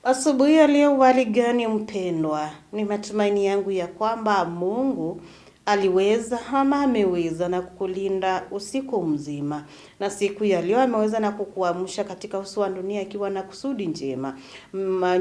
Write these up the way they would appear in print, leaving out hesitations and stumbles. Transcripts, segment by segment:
Asubuhi ya leo wali gani mpendwa? Ni matumaini yangu ya kwamba Mungu aliweza ama ameweza na kukulinda usiku mzima. Na siku ya leo ameweza na kukuamsha katika uso wa dunia akiwa na kusudi njema.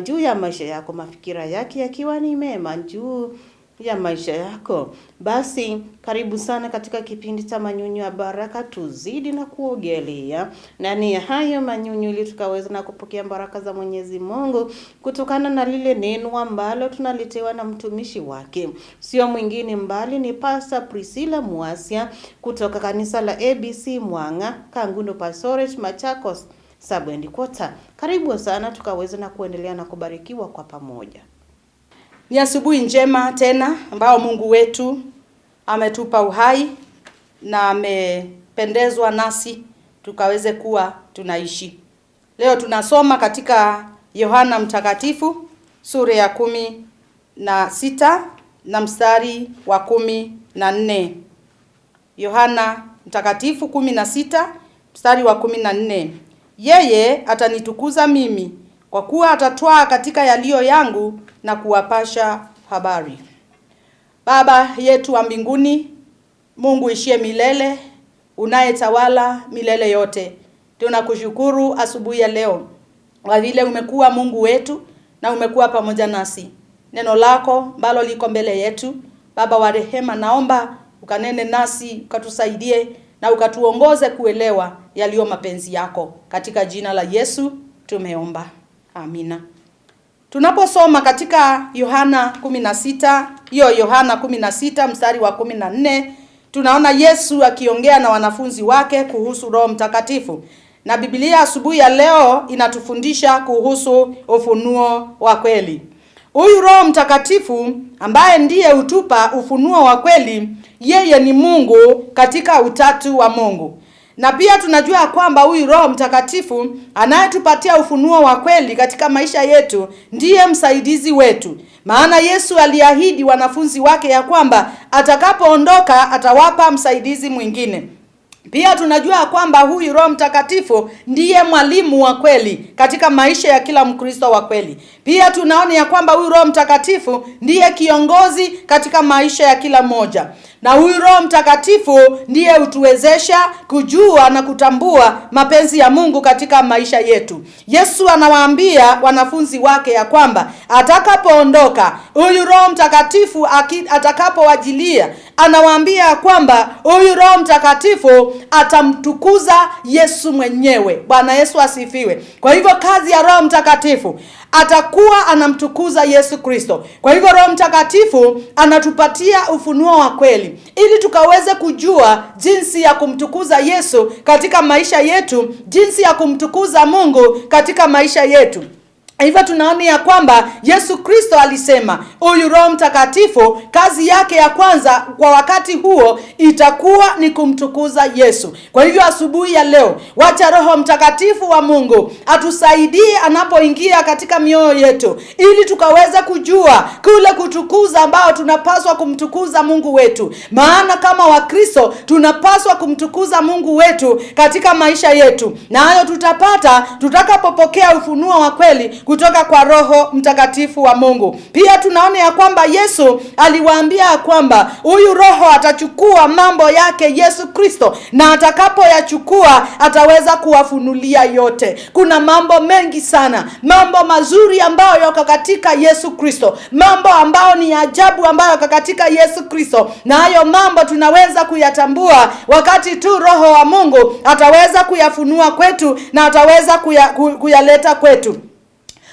Juu ya maisha yako, mafikira yake yakiwa ni mema juu ya maisha yako. Basi karibu sana katika kipindi cha manyunyu ya baraka, tuzidi na kuogelea ndani ya hayo manyunyu ili tukaweza na kupokea baraka za Mwenyezi Mungu kutokana na lile neno ambalo tunaletewa na mtumishi wake. Sio mwingine mbali ni Pastor Priscilla Muasia kutoka kanisa la ABC Mwanga, Kangundo Pastoret, Machakos Sub-Headquarters. Karibu sana tukaweza na kuendelea na kubarikiwa kwa pamoja. Ni asubuhi njema tena ambao Mungu wetu ametupa uhai na amependezwa nasi tukaweze kuwa tunaishi. Leo tunasoma katika Yohana Mtakatifu sura ya 16 na mstari wa 14. Yohana Mtakatifu 16 mstari wa 14. Yeye atanitukuza mimi kwa kuwa atatwaa katika yaliyo yangu na kuwapasha habari. Baba yetu wa mbinguni, Mungu ishie milele, unayetawala milele yote, tunakushukuru asubuhi ya leo kwa vile umekuwa Mungu wetu na umekuwa pamoja nasi. Neno lako ambalo liko mbele yetu, Baba wa rehema, naomba ukanene nasi, ukatusaidie na ukatuongoze kuelewa yaliyo mapenzi yako. Katika jina la Yesu tumeomba. Amina. Tunaposoma katika Yohana 16, Yohana 16 mstari wa 14, tunaona Yesu akiongea na wanafunzi wake kuhusu Roho Mtakatifu. Na Biblia asubuhi ya leo inatufundisha kuhusu ufunuo wa kweli. Huyu Roho Mtakatifu ambaye ndiye hutupa ufunuo wa kweli, yeye ni Mungu katika utatu wa Mungu. Na pia tunajua kwamba huyu Roho Mtakatifu anayetupatia ufunuo wa kweli katika maisha yetu ndiye msaidizi wetu. Maana Yesu aliahidi wanafunzi wake ya kwamba atakapoondoka atawapa msaidizi mwingine. Pia tunajua kwamba huyu Roho Mtakatifu ndiye mwalimu wa kweli katika maisha ya kila Mkristo wa kweli. Pia tunaona ya kwamba huyu Roho Mtakatifu ndiye kiongozi katika maisha ya kila mmoja. Na huyu Roho Mtakatifu ndiye hutuwezesha kujua na kutambua mapenzi ya Mungu katika maisha yetu. Yesu anawaambia wanafunzi wake ya kwamba atakapoondoka, huyu Roho Mtakatifu atakapowajilia, anawaambia kwamba huyu Roho Mtakatifu atamtukuza Yesu mwenyewe. Bwana Yesu asifiwe. Kwa hivyo kazi ya Roho Mtakatifu, atakuwa anamtukuza Yesu Kristo. Kwa hivyo Roho Mtakatifu anatupatia ufunuo wa kweli ili tukaweze kujua jinsi ya kumtukuza Yesu katika maisha yetu, jinsi ya kumtukuza Mungu katika maisha yetu. Hivyo tunaona ya kwamba Yesu Kristo alisema huyu Roho Mtakatifu kazi yake ya kwanza kwa wakati huo itakuwa ni kumtukuza Yesu. Kwa hivyo asubuhi ya leo, wacha Roho Mtakatifu wa Mungu atusaidie anapoingia katika mioyo yetu ili tukaweze kujua kule kutukuza ambao tunapaswa kumtukuza Mungu wetu. Maana kama Wakristo tunapaswa kumtukuza Mungu wetu katika maisha yetu. Na hayo tutapata tutakapopokea ufunuo wa kweli kutoka kwa Roho Mtakatifu wa Mungu. Pia tunaona ya kwamba Yesu aliwaambia kwamba huyu Roho atachukua mambo yake Yesu Kristo, na atakapoyachukua ataweza kuwafunulia yote. Kuna mambo mengi sana, mambo mazuri ambayo yako katika Yesu Kristo, mambo ambayo ni ajabu ambayo yako katika Yesu Kristo, na hayo mambo tunaweza kuyatambua wakati tu Roho wa Mungu ataweza kuyafunua kwetu na ataweza kuyaleta kwetu.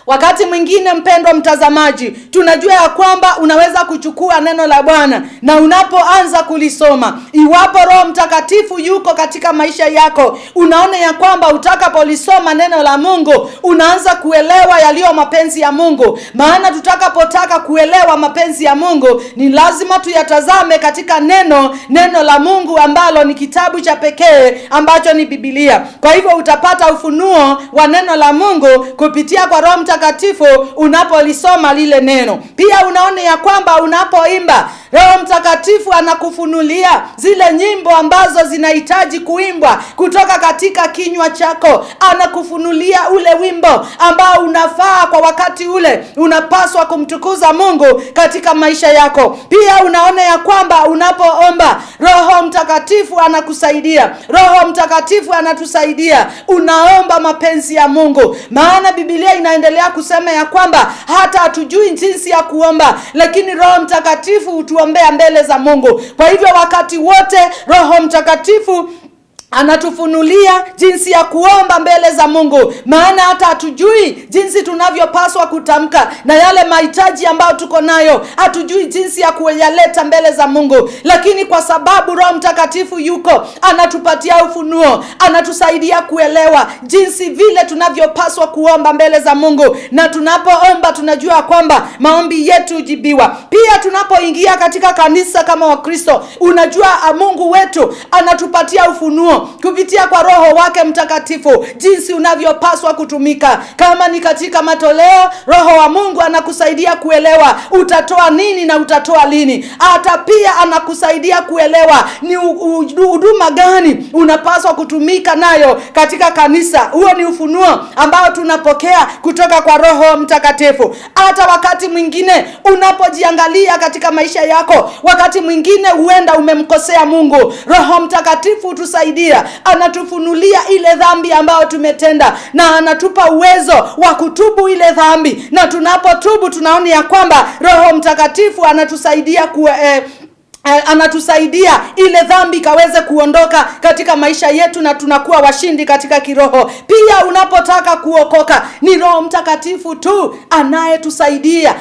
Wakati mwingine mpendwa mtazamaji, tunajua ya kwamba unaweza kuchukua neno la Bwana na unapoanza kulisoma, iwapo Roho Mtakatifu yuko katika maisha yako, unaona ya kwamba utakapolisoma neno la Mungu unaanza kuelewa yaliyo mapenzi ya Mungu. Maana tutakapotaka kuelewa mapenzi ya Mungu ni lazima tuyatazame katika neno la Mungu ambalo ni kitabu cha pekee ambacho ni Biblia. Kwa hivyo utapata ufunuo wa neno la Mungu kupitia kwa Roho Mtakatifu unapolisoma lile neno. Pia unaona ya kwamba unapoimba Roho Mtakatifu anakufunulia zile nyimbo ambazo zinahitaji kuimbwa kutoka katika kinywa chako. Anakufunulia ule wimbo ambao unafaa kwa wakati ule unapaswa kumtukuza Mungu katika maisha yako. Pia unaona ya kwamba unapoomba, Roho Mtakatifu anakusaidia. Roho Mtakatifu anatusaidia. Unaomba mapenzi ya Mungu. Maana Biblia inaendelea kusema ya kwamba hata hatujui jinsi ya kuomba, lakini Roho Mtakatifu hutuombea mbele za Mungu. Kwa hivyo wakati wote Roho Mtakatifu anatufunulia jinsi ya kuomba mbele za Mungu. Maana hata hatujui jinsi tunavyopaswa kutamka, na yale mahitaji ambayo tuko nayo hatujui jinsi ya kuyaleta mbele za Mungu. Lakini kwa sababu Roho Mtakatifu yuko, anatupatia ufunuo, anatusaidia kuelewa jinsi vile tunavyopaswa kuomba mbele za Mungu. Na tunapoomba tunajua kwamba maombi yetu hujibiwa. Pia tunapoingia katika kanisa kama Wakristo, unajua Mungu wetu anatupatia ufunuo kupitia kwa Roho wake Mtakatifu jinsi unavyopaswa kutumika. Kama ni katika matoleo, Roho wa Mungu anakusaidia kuelewa utatoa nini na utatoa lini. Hata pia anakusaidia kuelewa ni huduma gani unapaswa kutumika nayo katika kanisa. Huo ni ufunuo ambao tunapokea kutoka kwa Roho Mtakatifu. Hata wakati mwingine unapojiangalia katika maisha yako, wakati mwingine huenda umemkosea Mungu, Roho Mtakatifu hutusaidia, anatufunulia ile dhambi ambayo tumetenda, na anatupa uwezo wa kutubu ile dhambi. Na tunapotubu tunaona ya kwamba Roho Mtakatifu anatusaidia ile dhambi kaweze kuondoka katika maisha yetu, na tunakuwa washindi katika kiroho. Pia unapotaka kuokoka, ni Roho Mtakatifu tu anayetusaidia,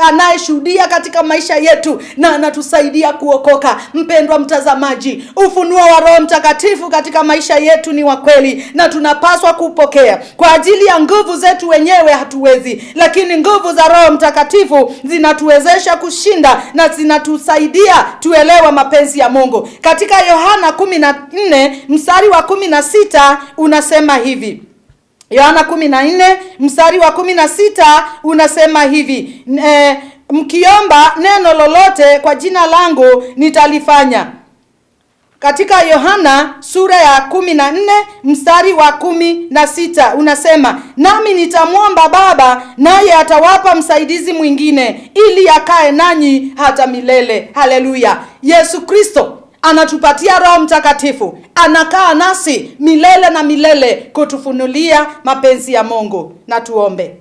anayeshuhudia katika maisha yetu, na anatusaidia kuokoka. Mpendwa mtazamaji, ufunuo wa Roho Mtakatifu katika maisha yetu ni wa kweli, na tunapaswa kupokea. Kwa ajili ya nguvu zetu wenyewe hatuwezi, lakini nguvu za Roho Mtakatifu zinatuwezesha kushinda na zinatusaidia tuelewa mapenzi ya Mungu. Katika Yohana 14 mstari wa 16 unasema hivi. Yohana 14 mstari wa 16 unasema hivi, mkiomba neno lolote kwa jina langu nitalifanya. Katika Yohana sura ya 14 mstari wa 16 unasema, nami nitamwomba Baba, naye atawapa msaidizi mwingine ili akae nanyi hata milele. Haleluya. Yesu Kristo anatupatia Roho Mtakatifu, anakaa nasi milele na milele kutufunulia mapenzi ya Mungu. Na tuombe.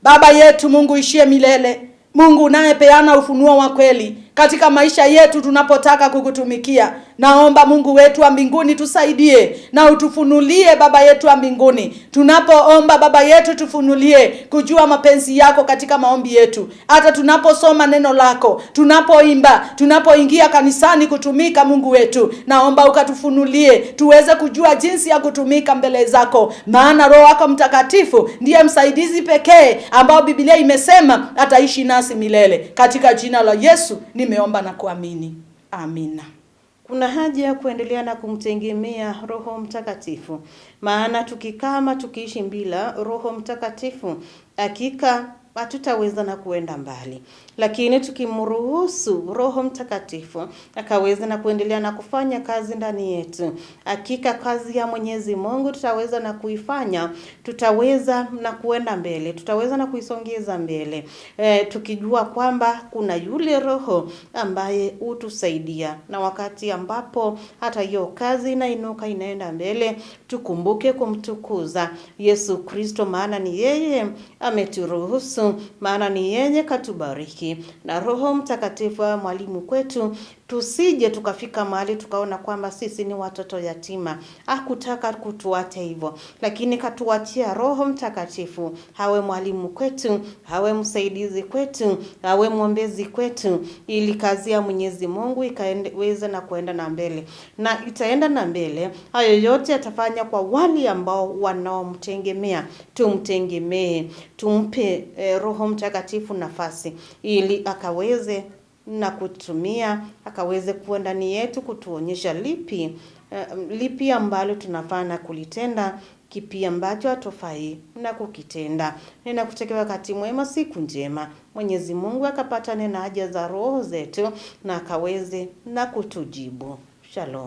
Baba yetu Mungu ishie milele, Mungu unayepeana ufunuo wa kweli katika maisha yetu tunapotaka kukutumikia, naomba Mungu wetu wa mbinguni tusaidie na utufunulie Baba yetu wa mbinguni. Tunapoomba Baba yetu tufunulie kujua mapenzi yako katika maombi yetu. Hata tunaposoma neno lako, tunapoimba, tunapoingia kanisani kutumika, Mungu wetu, naomba ukatufunulie tuweze kujua jinsi ya kutumika mbele zako. Maana Roho wako Mtakatifu ndiye msaidizi pekee ambao Biblia imesema ataishi nasi milele. Katika jina la Yesu nimeomba na kuamini. Amina. Kuna haja ya kuendelea na kumtegemea Roho Mtakatifu. Maana tukiishi bila Roho Mtakatifu, hakika hatutaweza na kuenda mbali. Lakini tukimruhusu Roho Mtakatifu akaweza na kuendelea na kufanya kazi ndani yetu, hakika kazi ya Mwenyezi Mungu tutaweza na kuifanya, tutaweza na kuenda mbele, tutaweza na kuisongeza mbele. Tukijua kwamba kuna yule Roho ambaye utusaidia, na wakati ambapo hata hiyo kazi inainuka inaenda mbele, tukumbuke kumtukuza Yesu Kristo, maana ni yeye ameturuhusu, maana ni yeye katubariki. Na Roho Mtakatifu mwalimu kwetu, tusije tukafika mahali tukaona kwamba sisi ni watoto yatima. Hakutaka kutuacha hivyo, lakini katuachia Roho Mtakatifu hawe mwalimu kwetu, hawe msaidizi kwetu, hawe mwombezi kwetu, ili kazi ya Mwenyezi Mungu ikaweze na kuenda na mbele. Na itaenda na mbele. Hayo yote yatafanya kwa wale ambao wanaomtegemea. Tumtegemee, tumpe Roho Mtakatifu nafasi ili akaweze na kutumia, akaweze kuwa ndani yetu kutuonyesha lipi ambalo tunafaa kulitenda kipi ambacho hatufai na kukitenda. Ninakutakia wakati mwema, siku njema. Mwenyezi Mungu akapatane na haja za roho zetu na akaweze na kutujibu. Shalom.